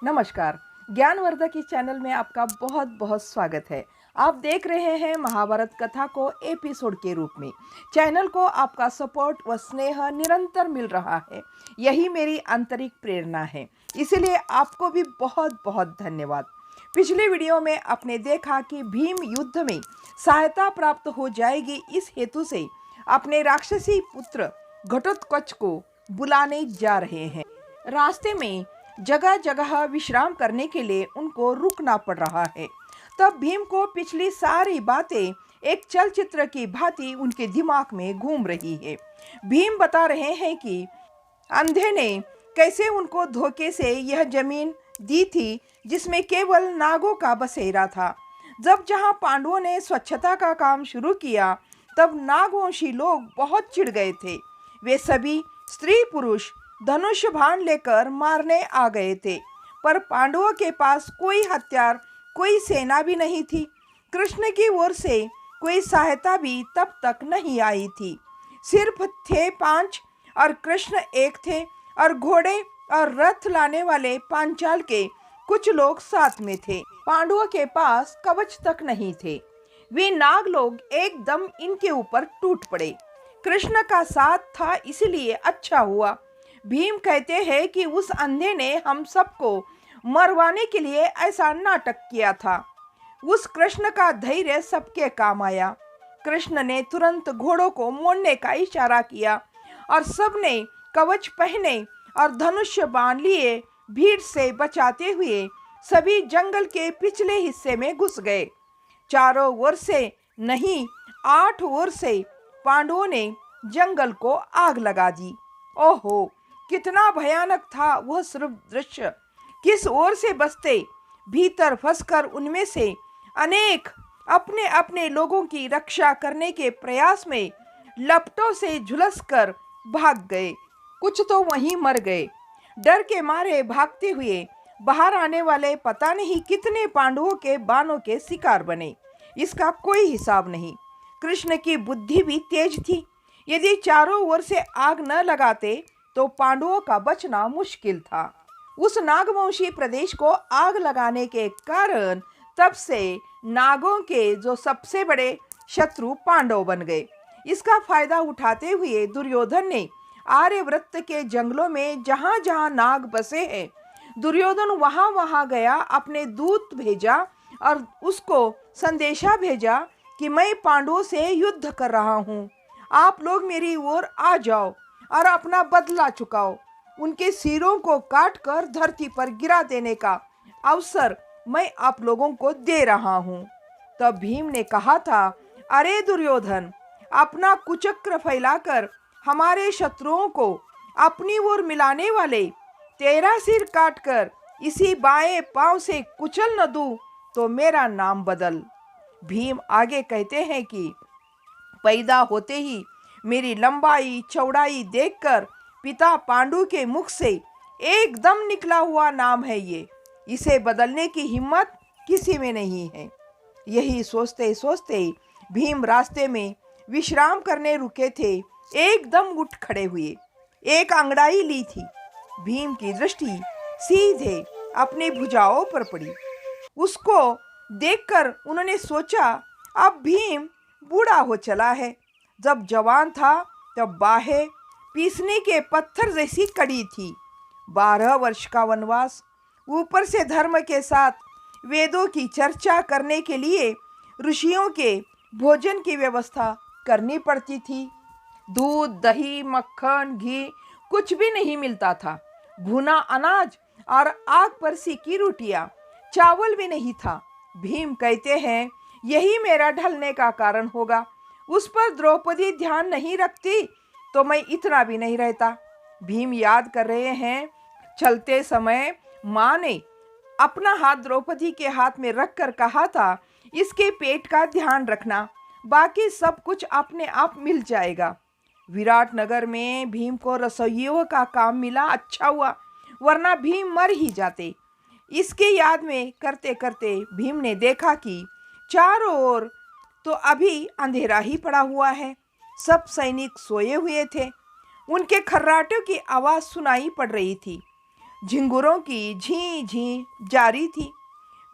नमस्कार। ज्ञानवर्धक इस चैनल में आपका बहुत बहुत स्वागत है। आप देख रहे हैं महाभारत कथा को एपिसोड के रूप में। चैनल को आपका सपोर्ट व स्नेह निरंतर मिल रहा है, यही मेरी आंतरिक प्रेरणा है, इसलिए आपको भी बहुत बहुत धन्यवाद। पिछले वीडियो में आपने देखा कि भीम युद्ध में सहायता प्राप्त हो जाएगी, इस हेतु से अपने राक्षसी पुत्र घटोत्कच को बुलाने जा रहे हैं। रास्ते में जगह जगह विश्राम करने के लिए उनको रुकना पड़ रहा है। तब भीम को पिछली सारी बातें एक चलचित्र की भांति उनके दिमाग में घूम रही है। भीम बता रहे हैं कि अंधे ने कैसे उनको धोखे से यह जमीन दी थी जिसमें केवल नागों का बसेरा था। जब जहां पांडवों ने स्वच्छता का काम शुरू किया तब नागवंशी लोग बहुत चिढ़ गए थे। वे सभी स्त्री पुरुष धनुष बाण लेकर मारने आ गए थे, पर पांडवों के पास कोई हथियार, कोई सेना भी नहीं थी। कृष्ण की ओर से कोई सहायता भी तब तक नहीं आई थी। सिर्फ थे 5 और कृष्ण एक थे, और घोड़े और रथ लाने वाले पांचाल के कुछ लोग साथ में थे। पांडवों के पास कवच तक नहीं थे। वे नाग लोग एकदम इनके ऊपर टूट पड़े। कृष्ण का साथ था, इसलिए अच्छा हुआ। भीम कहते हैं कि उस अंधे ने हम सबको मरवाने के लिए ऐसा नाटक किया था। उस कृष्ण का धैर्य सबके काम आया। कृष्ण ने तुरंत घोड़ों को मोड़ने का इशारा किया और सबने कवच पहने और धनुष बाण लिए भीड़ से बचाते हुए सभी जंगल के पिछले हिस्से में घुस गए। चारों ओर से नहीं, 8 ओर से पांडवों ने जंगल को आग लगा दी। ओहो, कितना भयानक था वह सिर्फ दृश्य। किस ओर से बचते, भीतर फंसकर उनमें से अनेक अपने अपने लोगों की रक्षा करने के प्रयास में लपटों से झुलसकर भाग गए। कुछ तो वहीं मर गए। डर के मारे भागते हुए बाहर आने वाले पता नहीं कितने पांडवों के बाणों के शिकार बने, इसका कोई हिसाब नहीं। कृष्ण की बुद्धि भी तेज थी। यदि चारों ओर से आग न लगाते तो पांडवों का बचना मुश्किल था। उस नागवंशी प्रदेश को आग लगाने के कारण तब से नागों के जो सबसे बड़े शत्रु पांडव बन गए। इसका फायदा उठाते हुए दुर्योधन ने आर्यव्रत के जंगलों में जहां जहां नाग बसे हैं, दुर्योधन वहां वहां गया, अपने दूत भेजा और उसको संदेशा भेजा कि मैं पांडवों से युद्ध कर रहा हूं, आप लोग मेरी ओर आ जाओ और अपना बदला चुकाओ। उनके सिरों को काटकर धरती पर गिरा देने का अवसर मैं आप लोगों को दे रहा हूं। तब भीम ने कहा था, अरे दुर्योधन, अपना कुचक्र फैलाकर हमारे शत्रुओं को अपनी ओर मिलाने वाले, तेरा सिर काटकर इसी बाएं पांव से कुचल न दूं तो मेरा नाम बदल। भीम आगे कहते हैं कि पैदा होते ही मेरी लंबाई चौड़ाई देखकर पिता पांडु के मुख से एकदम निकला हुआ नाम है ये, इसे बदलने की हिम्मत किसी में नहीं है। यही सोचते सोचते भीम रास्ते में विश्राम करने रुके थे, एकदम उठ खड़े हुए। एक अंगड़ाई ली थी। भीम की दृष्टि सीधे अपनी भुजाओं पर पड़ी। उसको देखकर उन्होंने सोचा, अब भीम बूढ़ा हो चला है। जब जवान था तब बाहें पीसने के पत्थर जैसी कड़ी थी। 12 वर्ष का वनवास, ऊपर से धर्म के साथ वेदों की चर्चा करने के लिए ऋषियों के भोजन की व्यवस्था करनी पड़ती थी। दूध, दही, मक्खन, घी कुछ भी नहीं मिलता था। भुना अनाज और आग पर सेकी रोटियां, चावल भी नहीं था। भीम कहते हैं, यही मेरा ढलने का कारण होगा। उस पर द्रौपदी ध्यान नहीं रखती तो मैं इतना भी नहीं रहता। भीम याद कर रहे हैं, चलते समय माँ ने अपना हाथ द्रौपदी के हाथ में रखकर कहा था, इसके पेट का ध्यान रखना, बाकी सब कुछ अपने आप मिल जाएगा। विराट नगर में भीम को रसोइयों का काम मिला, अच्छा हुआ, वरना भीम मर ही जाते। इसके याद में करते करते भीम ने देखा कि चारों ओर तो अभी अंधेरा ही पड़ा हुआ है। सब सैनिक सोए हुए थे। उनके खर्राटों की आवाज सुनाई पड़ रही थी। झिंगुरों की झी झी जारी थी।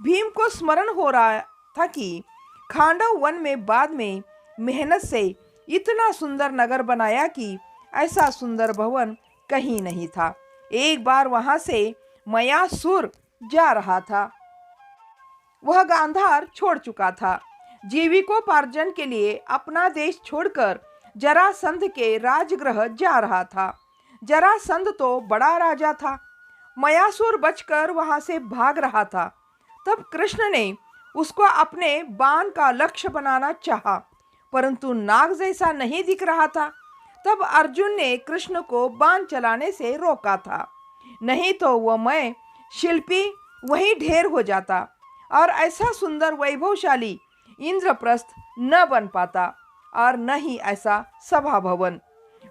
भीम को स्मरण हो रहा था कि खांडव वन में बाद में मेहनत से इतना सुंदर नगर बनाया कि ऐसा सुंदर भवन कहीं नहीं था। एक बार वहां से मयासुर जा रहा था। वह गांधार छोड़ चुका था। जीविकोपार्जन के लिए अपना देश छोड़कर जरासंध के राजगृह जा रहा था। जरासंध तो बड़ा राजा था। मयासुर बचकर वहां से भाग रहा था। तब कृष्ण ने उसको अपने बाण का लक्ष्य बनाना चाहा, परंतु नाग जैसा नहीं दिख रहा था। तब अर्जुन ने कृष्ण को बाण चलाने से रोका था, नहीं तो वह मैं शिल्पी वहीं ढेर हो जाता और ऐसा सुंदर वैभवशाली इंद्रप्रस्थ न बन पाता और न ही ऐसा सभा भवन।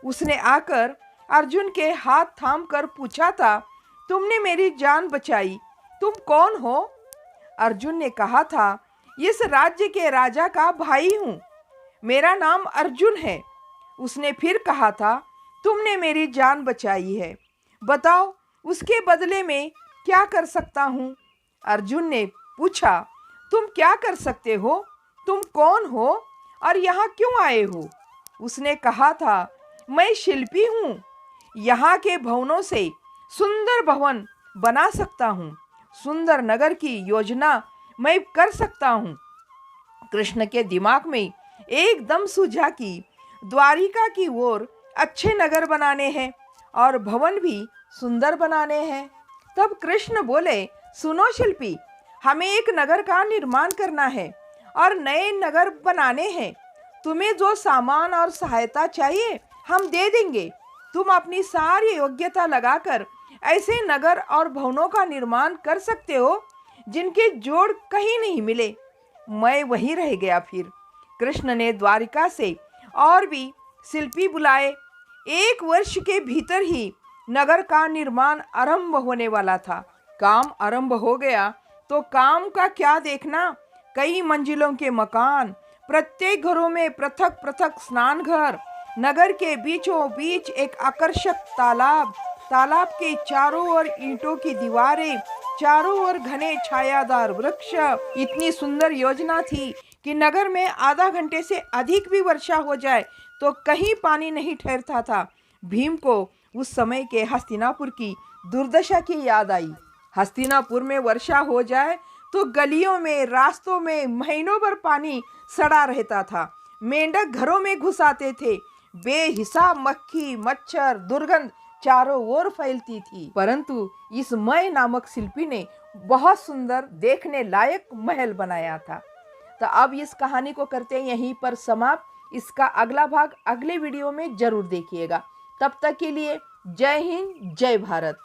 उसने आकर अर्जुन के हाथ थाम कर पूछा था, तुमने मेरी जान बचाई, तुम कौन हो? अर्जुन ने कहा था, इस राज्य के राजा का भाई हूँ, मेरा नाम अर्जुन है। उसने फिर कहा था, तुमने मेरी जान बचाई है, बताओ उसके बदले में क्या कर सकता हूँ? अर्जुन ने पूछा, तुम क्या कर सकते हो? तुम कौन हो और यहाँ क्यों आए हो? उसने कहा था, मैं शिल्पी हूँ, यहाँ के भवनों से सुंदर भवन बना सकता हूँ, सुंदर नगर की योजना मैं कर सकता हूँ। कृष्ण के दिमाग में एकदम सूझा कि द्वारिका की ओर अच्छे नगर बनाने हैं और भवन भी सुंदर बनाने हैं। तब कृष्ण बोले, सुनो शिल्पी, हमें एक नगर का निर्माण करना है और नए नगर बनाने हैं। तुम्हें जो सामान और सहायता चाहिए हम दे देंगे। तुम अपनी सारी योग्यता लगाकर ऐसे नगर और भवनों का निर्माण कर सकते हो जिनके जोड़ कहीं नहीं मिले। मैं वहीं रह गया। फिर कृष्ण ने द्वारिका से और भी शिल्पी बुलाए। 1 वर्ष के भीतर ही नगर का निर्माण आरंभ होने वाला था। काम आरंभ हो गया तो काम का क्या देखना, कई मंजिलों के मकान, प्रत्येक घरों में पृथक पृथक स्नान घर, नगर के बीचों बीच एक आकर्षक तालाब, तालाब के चारों ओर ईंटों की दीवारें, चारों ओर घने छायादार वृक्ष। इतनी सुंदर योजना थी कि नगर में आधा घंटे से अधिक भी वर्षा हो जाए तो कहीं पानी नहीं ठहरता था। भीम को उस समय के हस्तिनापुर की दुर्दशा की याद आई। हस्तिनापुर में वर्षा हो जाए तो गलियों में, रास्तों में महीनों भर पानी सड़ा रहता था। मेंढक घरों में घुस आते थे। बेहिसाब मक्खी, मच्छर, दुर्गंध चारों ओर फैलती थी। परंतु इस मय नामक शिल्पी ने बहुत सुंदर देखने लायक महल बनाया था। तो अब इस कहानी को करते हैं यहीं पर समाप्त। इसका अगला भाग अगले वीडियो में जरूर देखिएगा। तब तक के लिए जय हिंद, जय भारत।